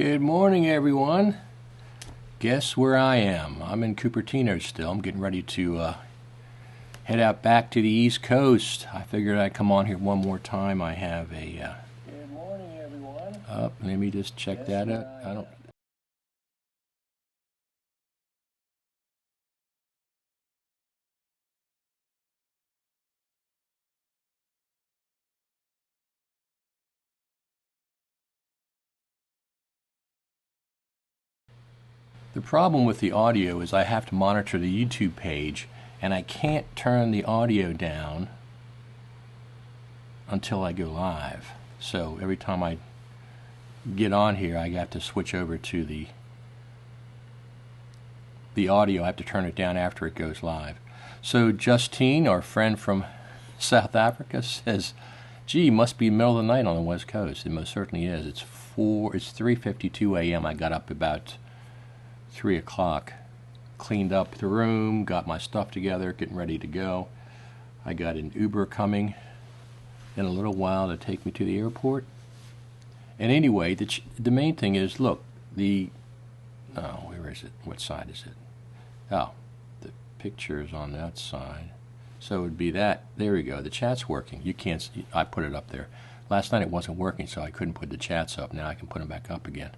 Good morning, everyone. Guess where I am? I'm in Cupertino still. I'm getting ready to head out back to the East Coast. I figured I'd come on here one more time. I have a... Good morning, everyone. let me just check that out. I don't... The problem with the audio is I have to monitor the YouTube page, and I can't turn the audio down until I go live. So every time I get on here, I have to switch over to the audio. I have to turn it down after it goes live. So Justine, our friend from South Africa, says, gee, must be middle of the night on the West Coast. It most certainly is. It's 3:52 a.m. I got up about 3 o'clock, cleaned up the room, got my stuff together, getting ready to go. I got an Uber coming in a little while to take me to the airport. And anyway, the main thing is, look, where is it? What side is it? Oh, the picture is on that side. So it would be that. There we go. The chat's working. You can't see. I put it up there. Last night it wasn't working, so I couldn't put the chats up. Now I can put them back up again.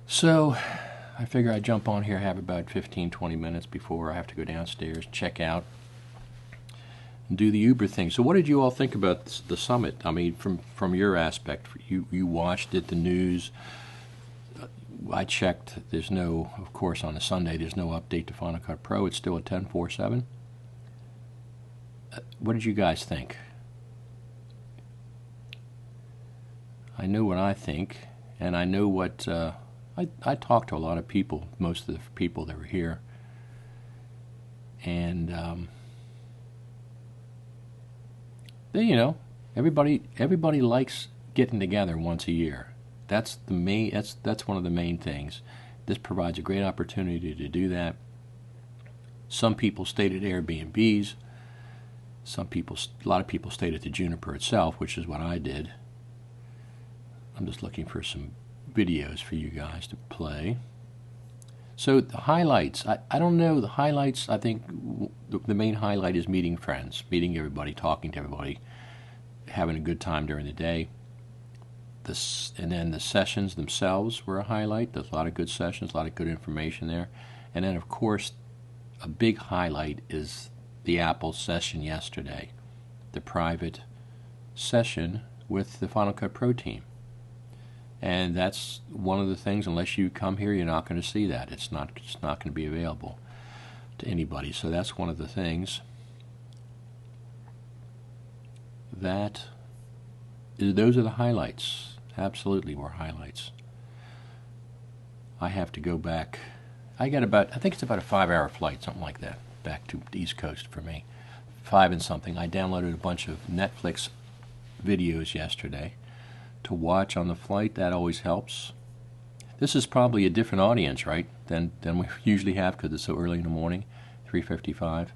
So I figure I'd jump on here, have about 15-20 minutes before I have to go downstairs, check out, and do the Uber thing. So what did you all think about the summit? I mean, from your aspect, you watched it, the news. I checked. There's no, of course, on a Sunday, there's no update to Final Cut Pro. It's still at 10.4.7. What did you guys think? I know what I think, and I know what... I talked to a lot of people, most of the people that were here, and everybody likes getting together once a year. That's the main. That's one of the main things. This provides a great opportunity to do that. Some people stayed at Airbnbs. A lot of people stayed at the Juniper itself, which is what I did. I'm just looking for some videos for you guys to play. So the highlights, I don't know, the highlights, I think the main highlight is meeting friends, meeting everybody, talking to everybody, having a good time during the day. And then the sessions themselves were a highlight. There's a lot of good sessions, a lot of good information there. And then, of course, a big highlight is the Apple session yesterday, the private session with the Final Cut Pro team. And that's one of the things, unless you come here, you're not going to see that. It's not going to be available to anybody. So that's one of the things. Those are the highlights. Absolutely were highlights. I have to go back. I think it's about a 5-hour flight, something like that, back to the East Coast for me. 5 and something. I downloaded a bunch of Netflix videos yesterday to watch on the flight. That always helps. This is probably a different audience, right, than we usually have, because it's so early in the morning, 3:55.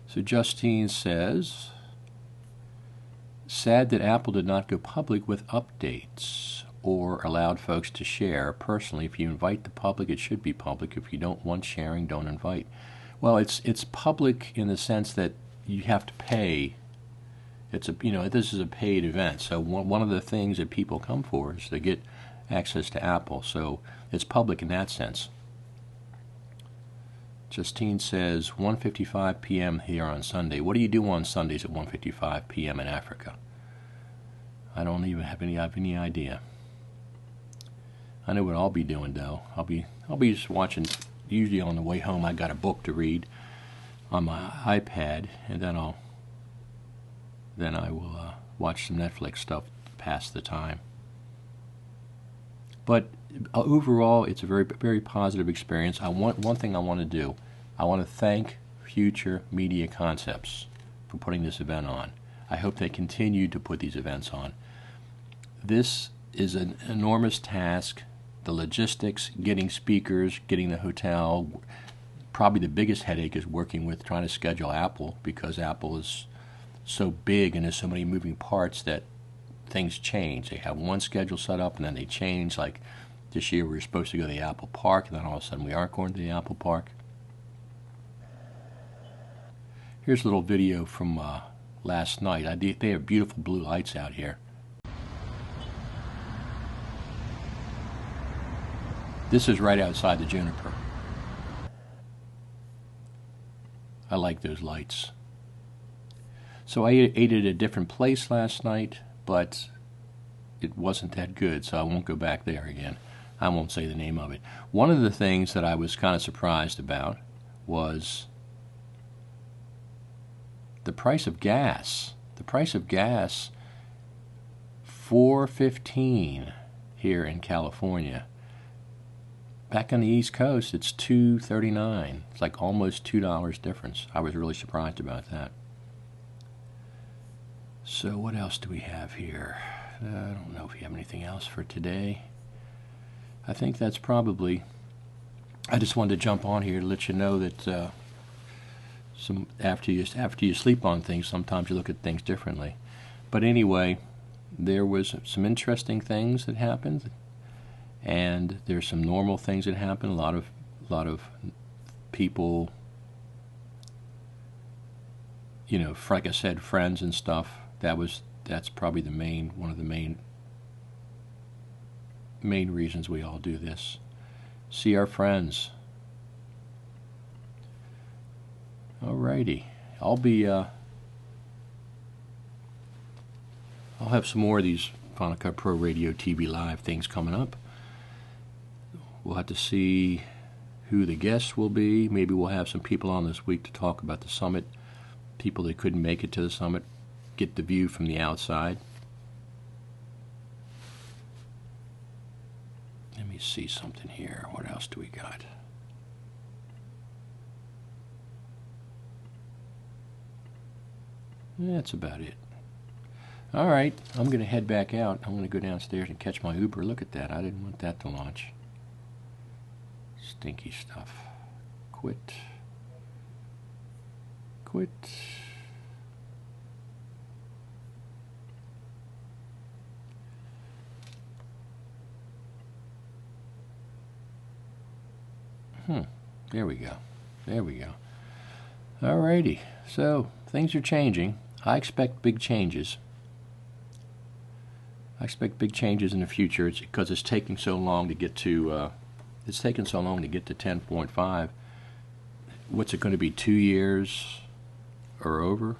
So Justine says, sad that Apple did not go public with updates or allowed folks to share. Personally, if you invite the public, it should be public. If you don't want sharing, don't invite. Well, it's public in the sense that you have to pay. This is a paid event. So one of the things that people come for is to get access to Apple. So it's public in that sense. Justine says 1:55 p.m. here on Sunday. What do you do on Sundays at 1:55 p.m. in Africa? I don't even have any idea. I know what I'll be doing though. I'll be just watching. Usually on the way home, I got a book to read on my iPad, and then I will watch some Netflix stuff to pass the time. But overall, it's a very, very positive experience. One thing I want to do. I want to thank Future Media Concepts for putting this event on. I hope they continue to put these events on. This is an enormous task the logistics, getting speakers, getting the hotel. Probably the biggest headache is working with trying to schedule Apple, because Apple is so big and there's so many moving parts that things change. They have one schedule set up and then they change. Like this year we were supposed to go to the Apple Park, and then all of a sudden we aren't going to the Apple Park. Here's a little video from last night. They have beautiful blue lights out here. This is right outside the Juniper. I like those lights. So I ate at a different place last night, but it wasn't that good, so I won't go back there again. I won't say the name of it. One of the things that I was kind of surprised about was the price of gas. The price of gas, $4.15 here in California. Back on the East Coast, it's $2.39. It's like almost $2 difference. I was really surprised about that. So what else do we have here? I don't know if we have anything else for today. I think that's probably... I just wanted to jump on here to let you know that after you sleep on things, sometimes you look at things differently. But anyway, there was some interesting things that happened. And there's some normal things that happen. A lot of people, you know, like I said, friends and stuff. That's probably one of the main reasons we all do this. See our friends. Alrighty, I'll have some more of these Final Cut Pro Radio TV Live things coming up. We'll have to see who the guests will be. Maybe we'll have some people on this week to talk about the summit. People that couldn't make it to the summit, get the view from the outside. Let me see something here. What else do we got? That's about it. All right, I'm going to head back out. I'm going to go downstairs and catch my Uber. Look at that. I didn't want that to launch. Stinky stuff. Quit. Quit. There we go. There we go. Alrighty. So, things are changing. I expect big changes. I expect big changes in the future. It's because it's taking so long to get to... It's taken so long to get to 10.5. What's it going to be, 2 years or over?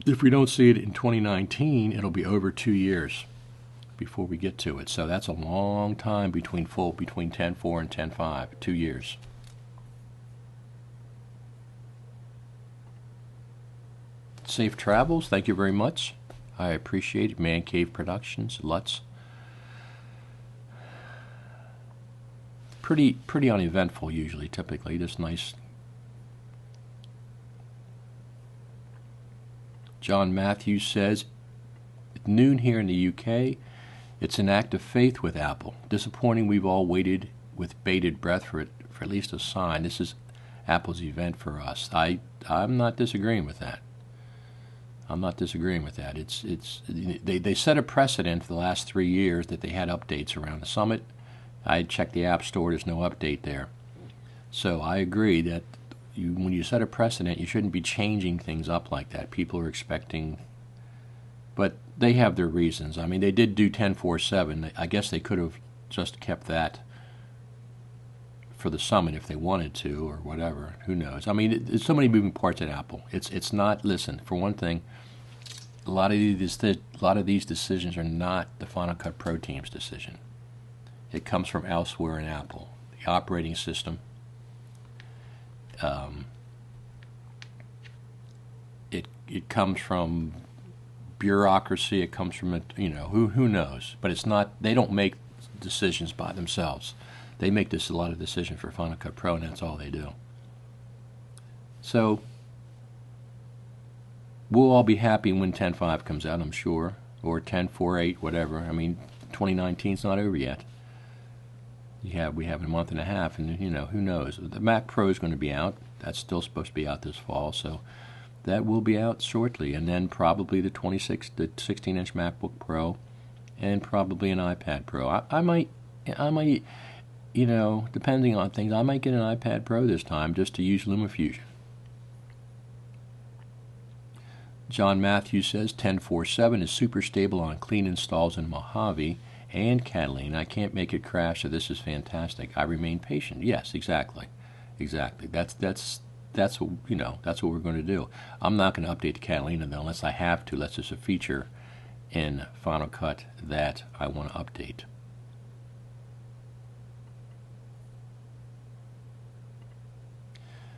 If we don't see it in 2019, it'll be over 2 years before we get to it. So that's a long time between 10.4 and 10.5, 2 years. Safe travels. Thank you very much. I appreciate it. Man Cave Productions, Lutz. Pretty uneventful usually, typically. Just nice. John Matthews says, at noon here in the UK, it's an act of faith with Apple. Disappointing we've all waited with bated breath for at least a sign. This is Apple's event for us. I'm not disagreeing with that. I'm not disagreeing with that. They set a precedent for the last 3 years that they had updates around the summit. I checked the App Store, there's no update there. So I agree that when you set a precedent, you shouldn't be changing things up like that. People are expecting, but they have their reasons. I mean, they did do 10.4.7. I guess they could have just kept that for the summit if they wanted to, or whatever. Who knows? I mean, there's so many moving parts at Apple. It's not. Listen, for one thing, a lot of these decisions are not the Final Cut Pro team's decision. It comes from elsewhere in Apple, the operating system. It comes from bureaucracy. It comes from who knows. But it's not. They don't make decisions by themselves. They make a lot of decisions for Final Cut Pro, and that's all they do. So we'll all be happy when 10.5 comes out, I'm sure, or 10.4.8, whatever. I mean, 2019's not over yet. We have a month and a half, and who knows? The Mac Pro is going to be out. That's still supposed to be out this fall, so that will be out shortly, and then probably the 16-inch MacBook Pro, and probably an iPad Pro. I might, depending on things, I might get an iPad Pro this time just to use LumaFusion. John Matthews says 10.4.7 is super stable on clean installs in Mojave and Catalina. I can't make it crash, so this is fantastic. I remain patient. Yes, exactly. That's what that's what we're going to do. I'm not going to update to Catalina though unless I have to. Unless there's a feature in Final Cut that I want to update.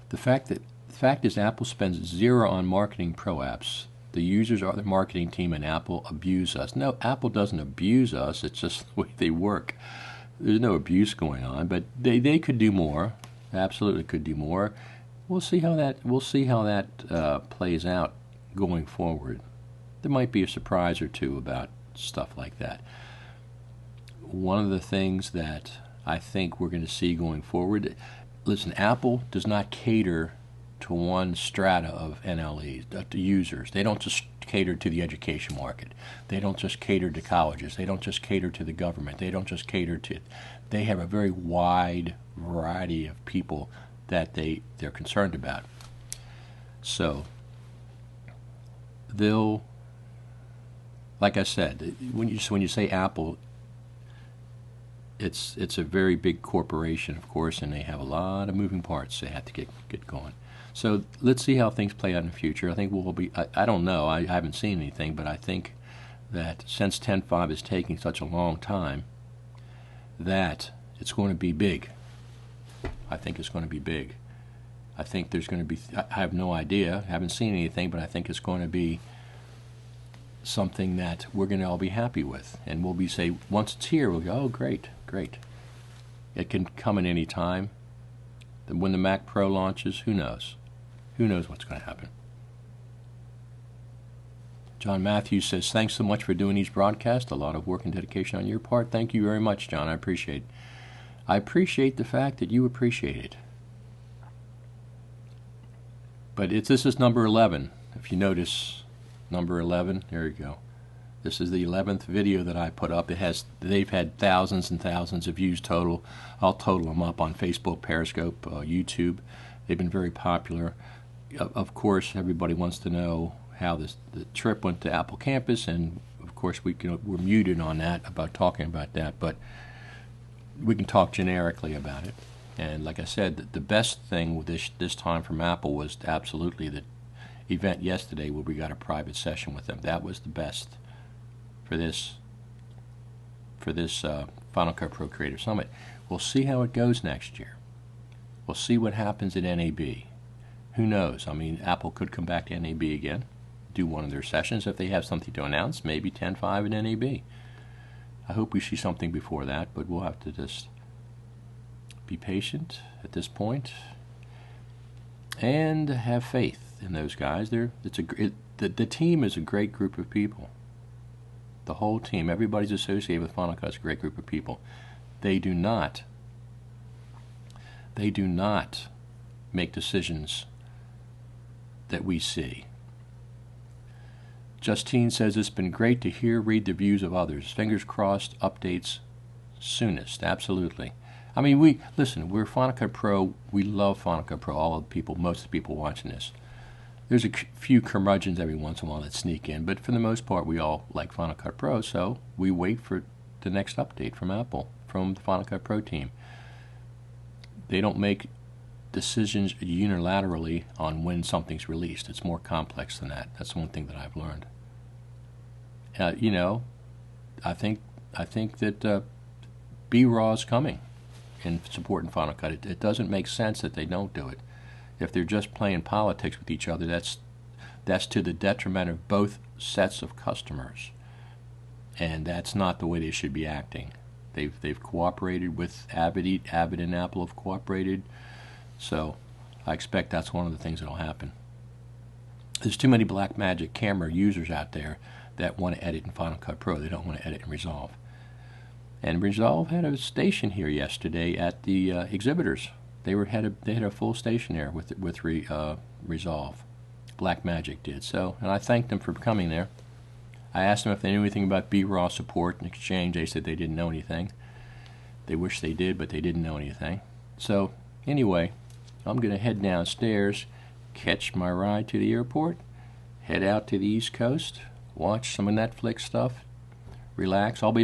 The fact is Apple spends zero on marketing Pro apps. The users are the marketing team, and Apple abuse us. No, Apple doesn't abuse us. It's just the way they work. There's no abuse going on, but they could do more. Absolutely could do more. We'll see how that plays out going forward. There might be a surprise or two about stuff like that. One of the things that I think we're going to see going forward. Listen, Apple does not cater to one strata of NLEs, to users. They don't just cater to the education market. They don't just cater to colleges. They don't just cater to the government. They don't just cater to... They have a very wide variety of people that they're concerned about. So they'll, like I said, when you say Apple, it's a very big corporation, of course, and they have a lot of moving parts they have to get going. So let's see how things play out in the future. I think we'll be, I don't know, I haven't seen anything, but I think that since 10.5 is taking such a long time, that it's going to be big. I think it's going to be big. I think there's going to be, I have no idea, haven't seen anything, but I think it's going to be something that we're going to all be happy with. And we'll be, say, once it's here, we'll go, oh, great. It can come at any time. When the Mac Pro launches, who knows? Who knows what's going to happen? John Matthews says, thanks so much for doing these broadcasts. A lot of work and dedication on your part. Thank you very much, John. I appreciate it. I appreciate the fact that you appreciate it. But this is number 11. If you notice, number 11, there you go. This is the 11th video that I put up. They've had thousands and thousands of views total. I'll total them up on Facebook, Periscope, YouTube. They've been very popular. Of course, everybody wants to know how the trip went to Apple Campus, and of course we're muted on that about talking about that, but we can talk generically about it. And like I said, the best thing with this time from Apple was absolutely the event yesterday where we got a private session with them. That was the best for this Final Cut Pro Creator Summit. We'll see how it goes next year. We'll see what happens at NAB. Who knows? I mean, Apple could come back to NAB again, do one of their sessions if they have something to announce, maybe 10.5 at NAB. I hope we see something before that, but we'll have to just be patient at this point and have faith in those guys. The team is a great group of people. The whole team, everybody's associated with Final Cut is a great group of people. They do not make decisions that we see. Justine says, it's been great to read the views of others. Fingers crossed, updates soonest. Absolutely. I mean, we're Final Cut Pro. We love Final Cut Pro. Most of the people watching this. There's a few curmudgeons every once in a while that sneak in, but for the most part, we all like Final Cut Pro, so we wait for the next update from Apple, from the Final Cut Pro team. They don't make decisions unilaterally on when something's released. It's more complex than that. That's one thing that I've learned. I think that B-Raw is coming in support in Final Cut. It doesn't make sense that they don't do it. If they're just playing politics with each other, that's to the detriment of both sets of customers, and that's not the way they should be acting. They've cooperated with Avid and Apple have cooperated, so I expect that's one of the things that'll happen. There's too many Blackmagic camera users out there that want to edit in Final Cut Pro. They don't want to edit in Resolve. And Resolve had a station here yesterday at the exhibitors. They had a full station there with Resolve. Black Magic did so, and I thanked them for coming there. I asked them if they knew anything about B-Raw support. In exchange, they said they didn't know anything. They wish they did, but they didn't know anything. So anyway, I'm going to head downstairs, catch my ride to the airport, head out to the East Coast, watch some of Netflix stuff, relax. I'll be back